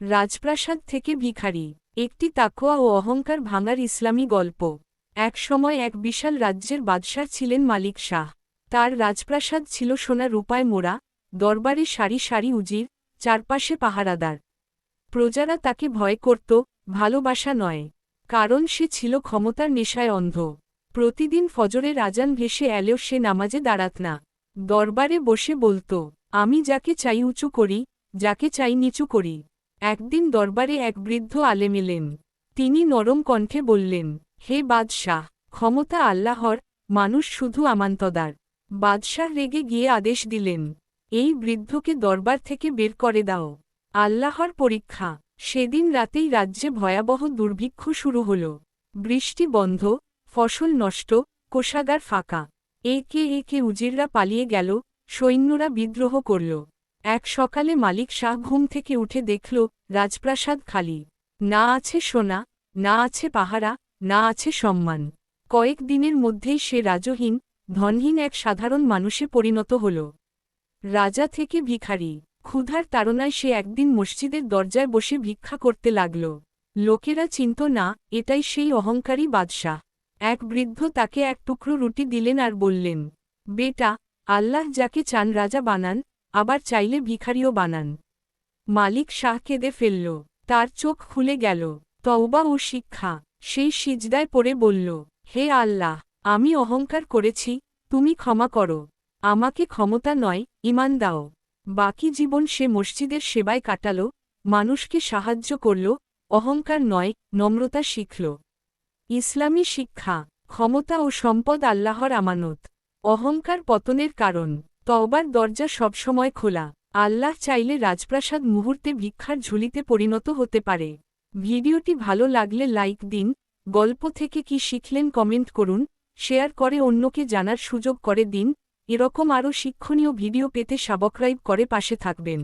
রাজপ্রাসাদ থেকে ভিখারি। একটি তাকওয়া ও অহংকার ভাঙার ইসলামী গল্প। এক সময় এক বিশাল রাজ্যের বাদশাহ ছিলেন মালিক শাহ। তার রাজপ্রাসাদ ছিল সোনা রূপায় মোড়া, দরবারে সারি সারি উজির, চারপাশে পাহারাদার। প্রজারা তাকে ভয় করত, ভালোবাসা নয়। কারণ সে ছিল ক্ষমতার নেশায় অন্ধ। প্রতিদিন ফজরের আজান ভেসে এলেও সে নামাজে দাঁড়াত না। দরবারে বসে বলত, আমি যাকে চাই উঁচু করি, যাকে চাই নিচু করি। একদিন দরবারে এক বৃদ্ধ আলেম এলেন। তিনি নরম কণ্ঠে বললেন, হে বাদশাহ, ক্ষমতা আল্লাহর, মানুষ শুধু আমানতদার। বাদশাহ রেগে গিয়ে আদেশ দিলেন, এই বৃদ্ধকে দরবার থেকে বের করে দাও। আল্লাহর পরীক্ষা। সেদিন রাতেই রাজ্যে ভয়াবহ দুর্ভিক্ষ শুরু হল। বৃষ্টি বন্ধ, ফসল নষ্ট, কোষাগার ফাঁকা। একে একে উজিররা পালিয়ে গেল, সৈন্যরা বিদ্রোহ করল। এক সকালে মালিক শাহ ঘুম থেকে উঠে দেখল, রাজপ্রাসাদ খালি। না আছে সোনা, না আছে পাহারা, না আছে সম্মান। কয়েক দিনের মধ্যেই সে রাজহীন, ধনহীন এক সাধারণ মানুষে পরিণত হল। রাজা থেকে ভিখারি। ক্ষুধার তাড়নায় সে একদিন মসজিদের দরজায় বসে ভিক্ষা করতে লাগল। লোকেরা চিনত না, এটাই সেই অহংকারী বাদশাহ। এক বৃদ্ধ তাকে এক টুকরো রুটি দিলেন আর বললেন, বেটা, আল্লাহ যাকে চান রাজা বানান, আবার চাইলে ভিখারিও বানান। মালিক শাহ কেঁদে ফেলল। তার চোখ খুলে গেল। তওবা ও শিক্ষা। সেই সিজদায় পড়ে বলল, হে আল্লাহ, আমি অহংকার করেছি, তুমি ক্ষমা করো। আমাকে ক্ষমতা নয়, ঈমান দাও। বাকি জীবন সে মসজিদের সেবায় কাটাল, মানুষকে সাহায্য করল, অহংকার নয়, নম্রতা শিখল। ইসলামী শিক্ষা। ক্ষমতা ও সম্পদ আল্লাহর আমানত। অহংকার পতনের কারণ। তওবার দরজা সবসময় খোলা। আল্লাহ চাইলে রাজপ্রাসাদ মুহূর্তে ভিক্ষার ঝুলিতে পরিণত হতে পারে। ভিডিওটি ভালো লাগলে লাইক দিন, গল্প থেকে কি শিখলেন কমেন্ট করুন, শেয়ার করে অন্যকে জানার সুযোগ করে দিন। এরকম আরও শিক্ষণীয় ভিডিও পেতে সাবস্ক্রাইব করে পাশে থাকবেন।